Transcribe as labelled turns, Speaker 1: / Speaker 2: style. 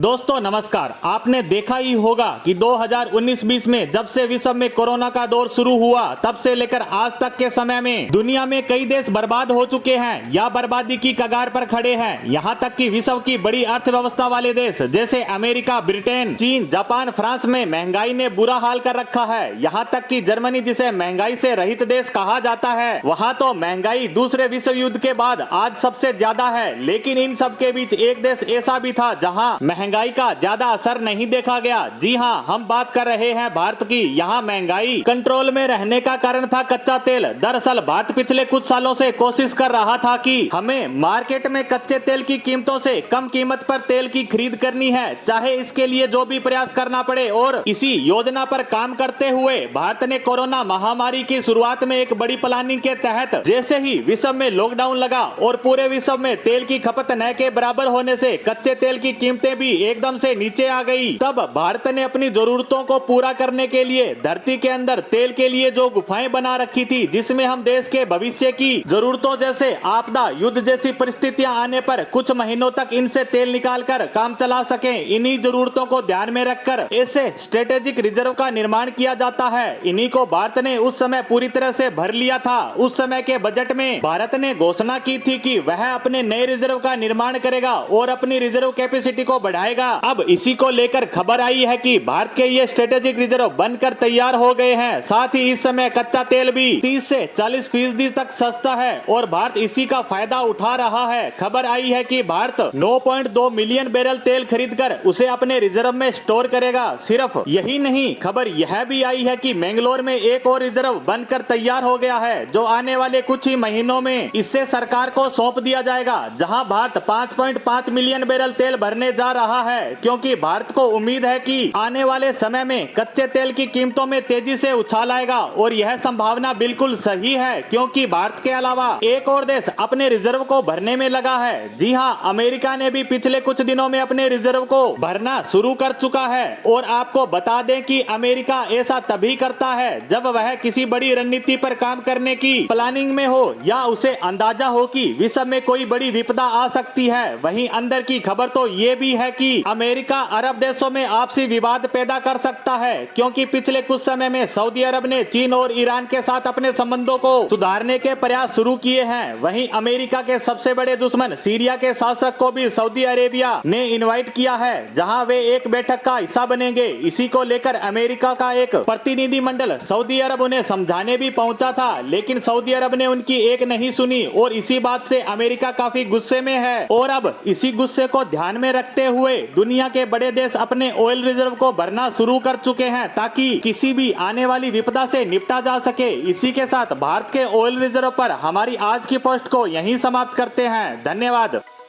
Speaker 1: दोस्तों नमस्कार। आपने देखा ही होगा कि 2019-20 में जब से विश्व में कोरोना का दौर शुरू हुआ तब से लेकर आज तक के समय में दुनिया में कई देश बर्बाद हो चुके हैं या बर्बादी की कगार पर खड़े हैं। यहाँ तक कि विश्व की बड़ी अर्थव्यवस्था वाले देश जैसे अमेरिका, ब्रिटेन, चीन, जापान, फ्रांस में महंगाई ने बुरा हाल कर रखा है। यहाँ तक कि जर्मनी, जिसे महंगाई से रहित देश कहा जाता है, वहाँ तो महंगाई दूसरे विश्व युद्ध के बाद आज सबसे ज्यादा है। लेकिन इन सब के बीच एक देश ऐसा भी था जहाँ महंगाई का ज्यादा असर नहीं देखा गया। जी हाँ, हम बात कर रहे हैं भारत की। यहाँ महंगाई कंट्रोल में रहने का कारण था कच्चा तेल। दरअसल भारत पिछले कुछ सालों से कोशिश कर रहा था कि हमें मार्केट में कच्चे तेल की कीमतों से कम कीमत पर तेल की खरीद करनी है, चाहे इसके लिए जो भी प्रयास करना पड़े। और इसी योजना पर काम करते हुए भारत ने कोरोना महामारी की शुरुआत में एक बड़ी प्लानिंग के तहत जैसे ही विश्व में लॉकडाउन लगा और पूरे विश्व में तेल की खपत न के बराबर होने से कच्चे तेल की कीमतें भी एकदम से नीचे आ गई, तब भारत ने अपनी जरूरतों को पूरा करने के लिए धरती के अंदर तेल के लिए जो गुफाएं बना रखी थी, जिसमें हम देश के भविष्य की जरूरतों जैसे आपदा, युद्ध जैसी परिस्थितियां आने पर कुछ महीनों तक इनसे तेल निकालकर काम चला सके। इन्हीं जरूरतों को ध्यान में रखकर ऐसे स्ट्रेटेजिक रिजर्व का निर्माण किया जाता है। इन्हीं को भारत ने उस समय पूरी तरह से भर लिया था। उस समय के बजट में भारत ने घोषणा की थी कि वह अपने नए रिजर्व का निर्माण करेगा और अपनी रिजर्व कैपेसिटी को बढ़ाएगा। अब इसी को लेकर खबर आई है कि भारत के ये स्ट्रेटेजिक रिजर्व बनकर तैयार हो गए हैं। साथ ही इस समय कच्चा तेल भी 30 से 40% तक सस्ता है और भारत इसी का फायदा उठा रहा है। खबर आई है कि भारत 9.2 मिलियन बैरल तेल खरीदकर उसे अपने रिजर्व में स्टोर करेगा। सिर्फ यही नहीं, खबर यह भी आई है कि मैंगलोर में एक और रिजर्व बनकर तैयार हो गया है, जो आने वाले कुछ ही महीनों में इससे सरकार को सौंप दिया जाएगा, जहां भारत 5.5 मिलियन बैरल तेल भरने जा रहा है। क्योंकि भारत को उम्मीद है कि आने वाले समय में कच्चे तेल की कीमतों में तेजी से उछाल आएगा और यह संभावना बिल्कुल सही है, क्योंकि भारत के अलावा एक और देश अपने रिजर्व को भरने में लगा है। जी हां, अमेरिका ने भी पिछले कुछ दिनों में अपने रिजर्व को भरना शुरू कर चुका है। और आपको बता दें कि अमेरिका ऐसा तभी करता है जब वह किसी बड़ी रणनीति पर काम करने की प्लानिंग में हो या उसे अंदाजा हो कि विश्व में कोई बड़ी विपदा आ सकती है। वहीं अंदर की खबर तो ये भी है कि अमेरिका अरब देशों में आपसी विवाद पैदा कर सकता है, क्योंकि पिछले कुछ समय में सऊदी अरब ने चीन और ईरान के साथ अपने संबंधों को सुधारने के प्रयास शुरू किए हैं। वहीं अमेरिका के सबसे बड़े दुश्मन सीरिया के शासक को भी सऊदी अरेबिया ने इनवाइट किया है, जहां वे एक बैठक का हिस्सा बनेंगे। इसी को लेकर अमेरिका का एक प्रतिनिधि मंडल सऊदी अरब उन्हें समझाने भी पहुंचा था, लेकिन सऊदी अरब ने उनकी एक नहीं सुनी और इसी बात से अमेरिका काफी गुस्से में है। और अब इसी गुस्से को ध्यान में रखते हुए दुनिया के बड़े देश अपने ऑयल रिजर्व को भरना शुरू कर चुके हैं, ताकि किसी भी आने वाली विपदा से निपटा जा सके। इसी के साथ भारत के ऑयल रिजर्व पर हमारी आज की पोस्ट को यहीं समाप्त करते हैं। धन्यवाद।